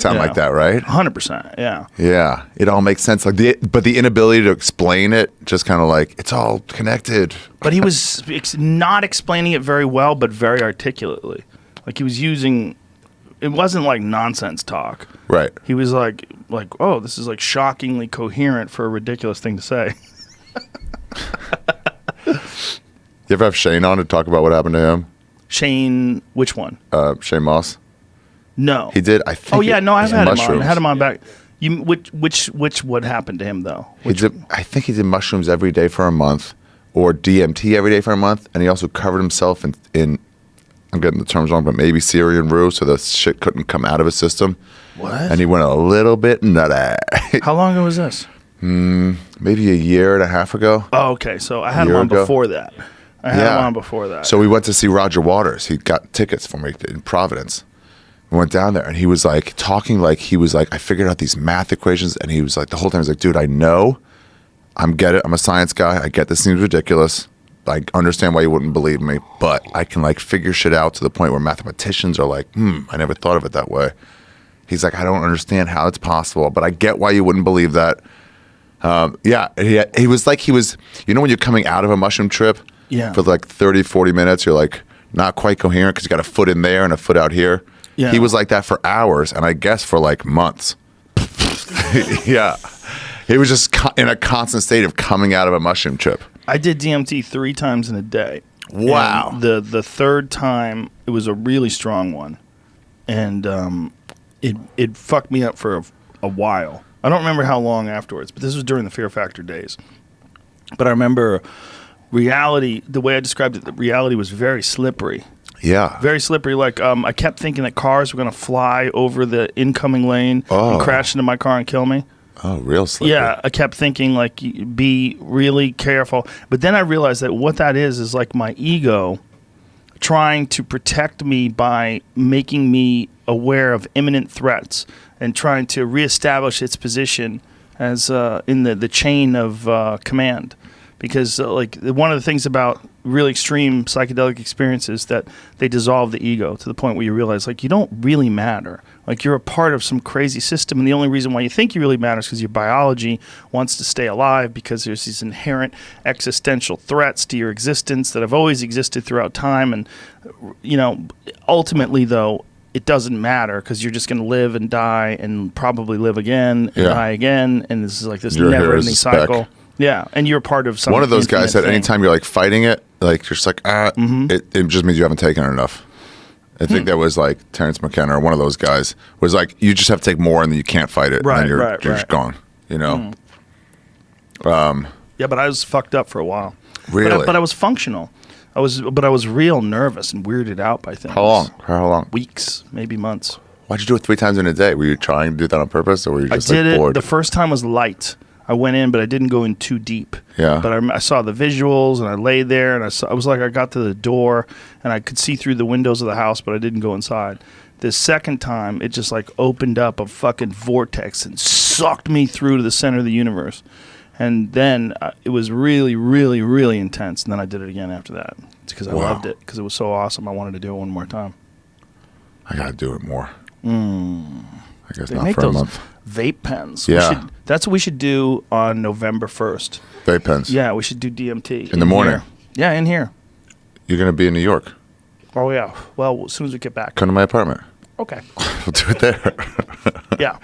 sound like that, right? 100%. Yeah. Yeah, it all makes sense. Like but the inability to explain it, just kind of like it's all connected. But he was not explaining it very well, but very articulately. Like he was using, it wasn't like nonsense talk. Right. He was like, oh, this is like shockingly coherent for a ridiculous thing to say. You ever have Shane on to talk about what happened to him? Shane, which one? Shane Moss. No. He did, I think. Oh yeah, no, I've had him on. I had him on mushrooms. back. Which what happened to him though? I think he did mushrooms every day for a month, or DMT every day for a month, and he also covered himself in I'm getting the terms wrong, but maybe Syrian roux, so the shit couldn't come out of his system. What? And he went a little bit nutty. How long ago was this? Maybe a year and a half ago. Oh, okay. So I had him on before that. So we went to see Roger Waters. He got tickets for me in Providence. We went down there, and he was like talking like he was like, I figured out these math equations, and he was like, the whole time he was like, dude, I know, I'm a science guy. I get this seems ridiculous. I understand why you wouldn't believe me, but I can like figure shit out to the point where mathematicians are like, I never thought of it that way. He's like, I don't understand how it's possible, but I get why you wouldn't believe that. He was like, you know when you're coming out of a mushroom trip for like 30, 40 minutes, you're like not quite coherent because you got a foot in there and a foot out here. Yeah. He was like that for hours, and I guess for like months. Yeah. He was just in a constant state of coming out of a mushroom trip. I did DMT 3 times in a day. Wow. And the third time, it was a really strong one. And it fucked me up for a while. I don't remember how long afterwards, but this was during the Fear Factor days. But I remember reality, the way I described it, the reality was very slippery. Yeah. Very slippery. Like, I kept thinking that cars were going to fly over the incoming lane and crash into my car and kill me. Oh, real slippery. Yeah, I kept thinking, like, be really careful. But then I realized that what that is like my ego trying to protect me by making me aware of imminent threats and trying to reestablish its position as in the chain of command. Because like one of the things about really extreme psychedelic experiences that they dissolve the ego to the point where you realize like you don't really matter. Like you're a part of some crazy system, and the only reason why you think you really matter is because your biology wants to stay alive, because there's these inherent existential threats to your existence that have always existed throughout time. And you know, ultimately though, it doesn't matter because you're just going to live and die and probably live again and die again, and this is like this never-ending cycle. Yeah, and you're part of some. One of those guys said anytime you're like fighting it, like you're just like, it just means you haven't taken it enough. I think that was like Terrence McKenna or one of those guys was like, you just have to take more and then you can't fight it. Right, and you're right. just gone, you know? Yeah, but I was fucked up for a while. Really? But I was functional. I was real nervous and weirded out by things. How long? How long? Weeks, maybe months. Why'd you do it 3 times in a day? Were you trying to do that on purpose, or were you just I did like bored? it. The first time was light. I went in, but I didn't go in too deep. Yeah. But I saw the visuals, and I laid there, and I was like, I got to the door, and I could see through the windows of the house, but I didn't go inside. The second time, it just like opened up a fucking vortex and sucked me through to the center of the universe. And then it was really, really, really intense. And then I did it again after that. It's because I loved it, because it was so awesome. I wanted to do it one more time. I got to do it more. I guess They not make for a those month. vape pens. Yeah. That's what we should do on November 1st. Vape pens. Yeah, we should do DMT. In the morning? Here. Yeah, in here. You're going to be in New York. Oh, yeah. Well, as soon as we get back. Come to my apartment. Okay. We'll do it there. Yeah.